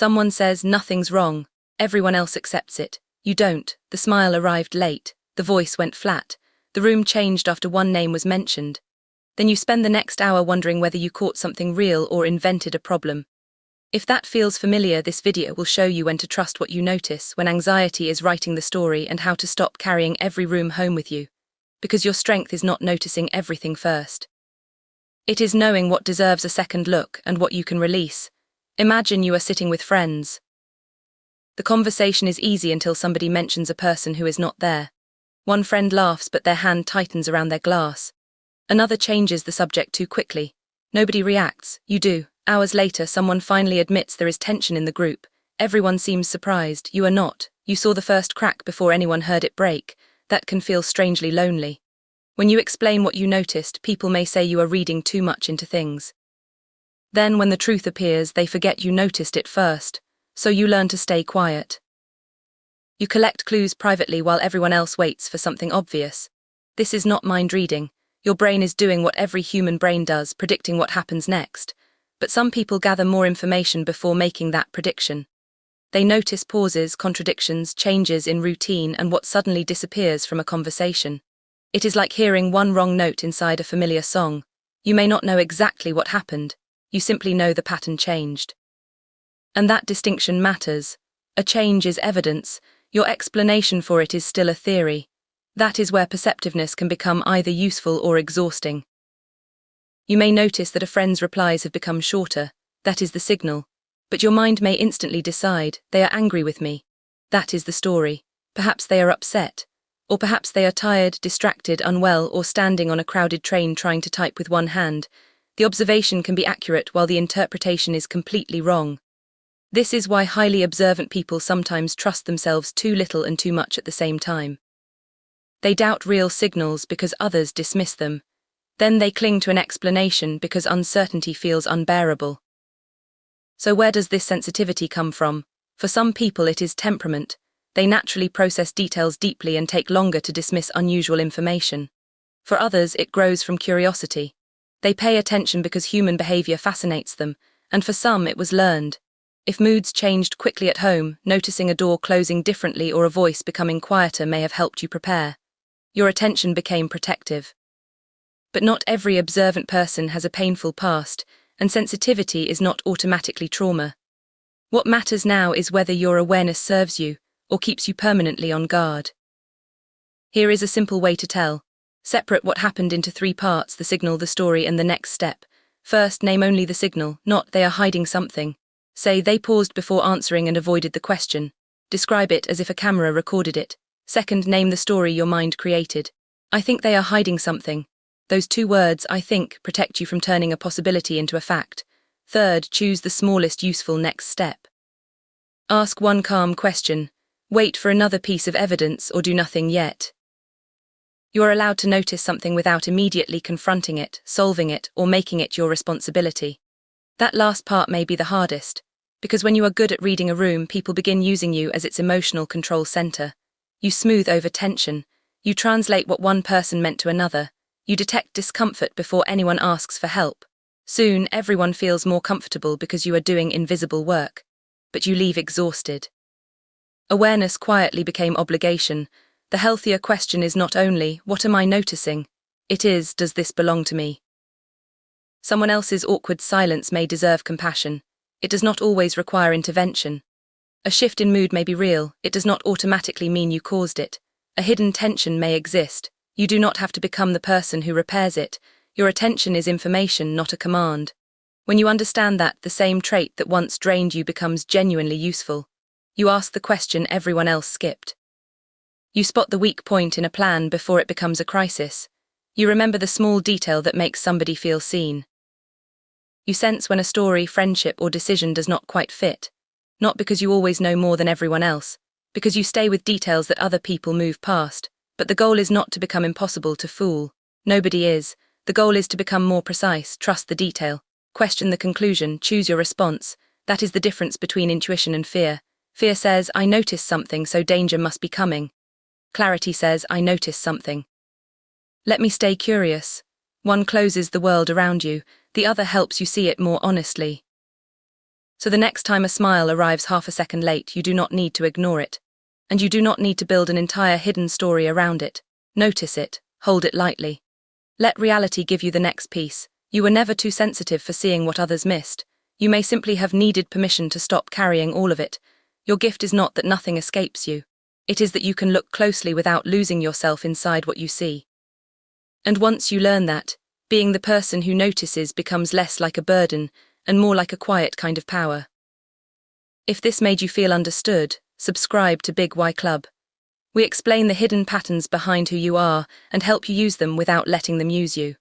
Someone says nothing's wrong. Everyone else accepts it. You don't. The smile arrived late. The voice went flat. The room changed after one name was mentioned. Then you spend the next hour wondering whether you caught something real or invented a problem. If that feels familiar, this video will show you when to trust what you notice, when anxiety is writing the story, and how to stop carrying every room home with you. Because your strength is not noticing everything first. It is knowing what deserves a second look and what you can release. Imagine you are sitting with friends. The conversation is easy until somebody mentions a person who is not there. One friend laughs, but their hand tightens around their glass. Another changes the subject too quickly. Nobody reacts. You do. Hours later, someone finally admits there is tension in the group. Everyone seems surprised. You are not. You saw the first crack before anyone heard it break. That can feel strangely lonely. When you explain what you noticed, people may say you are reading too much into things. Then, when the truth appears, they forget you noticed it first, so you learn to stay quiet. You collect clues privately while everyone else waits for something obvious. This is not mind reading. Your brain is doing what every human brain does, predicting what happens next. But some people gather more information before making that prediction. They notice pauses, contradictions, changes in routine, and what suddenly disappears from a conversation. It is like hearing one wrong note inside a familiar song. You may not know exactly what happened. You simply know the pattern changed. And that distinction matters. A change is evidence. Your explanation for it is still a theory. That is where perceptiveness can become either useful or exhausting. You may notice that a friend's replies have become shorter. That is the signal. But your mind may instantly decide, they are angry with me. That is the story. Perhaps they are upset. Or perhaps they are tired, distracted, unwell, or standing on a crowded train trying to type with one hand. The observation can be accurate while the interpretation is completely wrong. This is why highly observant people sometimes trust themselves too little and too much at the same time. They doubt real signals because others dismiss them. Then they cling to an explanation because uncertainty feels unbearable. So where does this sensitivity come from? For some people it is temperament. They naturally process details deeply and take longer to dismiss unusual information. For others, it grows from curiosity. They pay attention because human behavior fascinates them, and for some it was learned. If moods changed quickly at home, noticing a door closing differently or a voice becoming quieter may have helped you prepare. Your attention became protective. But not every observant person has a painful past, and sensitivity is not automatically trauma. What matters now is whether your awareness serves you, or keeps you permanently on guard. Here is a simple way to tell. Separate what happened into 3 parts: the signal, the story, and the next step. First, name only the signal, not they are hiding something. Say they paused before answering and avoided the question. Describe it as if a camera recorded it. Second, name the story your mind created. I think they are hiding something. Those 2 words, I think, protect you from turning a possibility into a fact. Third, choose the smallest useful next step. Ask one calm question. Wait for another piece of evidence, or do nothing yet. You are allowed to notice something without immediately confronting it, solving it, or making it your responsibility. That last part may be the hardest, because when you are good at reading a room, people begin using you as its emotional control center. You smooth over tension. You translate what one person meant to another. You detect discomfort before anyone asks for help. Soon, everyone feels more comfortable because you are doing invisible work. But you leave exhausted. Awareness quietly became obligation. The healthier question is not only, what am I noticing? It is, does this belong to me? Someone else's awkward silence may deserve compassion. It does not always require intervention. A shift in mood may be real. It does not automatically mean you caused it. A hidden tension may exist. You do not have to become the person who repairs it. Your attention is information, not a command. When you understand that, the same trait that once drained you becomes genuinely useful. You ask the question everyone else skipped. You spot the weak point in a plan before it becomes a crisis. You remember the small detail that makes somebody feel seen. You sense when a story, friendship, or decision does not quite fit. Not because you always know more than everyone else, because you stay with details that other people move past. But the goal is not to become impossible to fool. Nobody is. The goal is to become more precise, trust the detail, question the conclusion, choose your response. That is the difference between intuition and fear. Fear says, I notice something, so danger must be coming. Clarity says, I notice something. Let me stay curious. One closes the world around you, the other helps you see it more honestly. So the next time a smile arrives half a second late, you do not need to ignore it. And you do not need to build an entire hidden story around it. Notice it, hold it lightly. Let reality give you the next piece. You were never too sensitive for seeing what others missed. You may simply have needed permission to stop carrying all of it. Your gift is not that nothing escapes you. It is that you can look closely without losing yourself inside what you see. And once you learn that, being the person who notices becomes less like a burden and more like a quiet kind of power. If this made you feel understood, subscribe to Big Y Club. We explain the hidden patterns behind who you are and help you use them without letting them use you.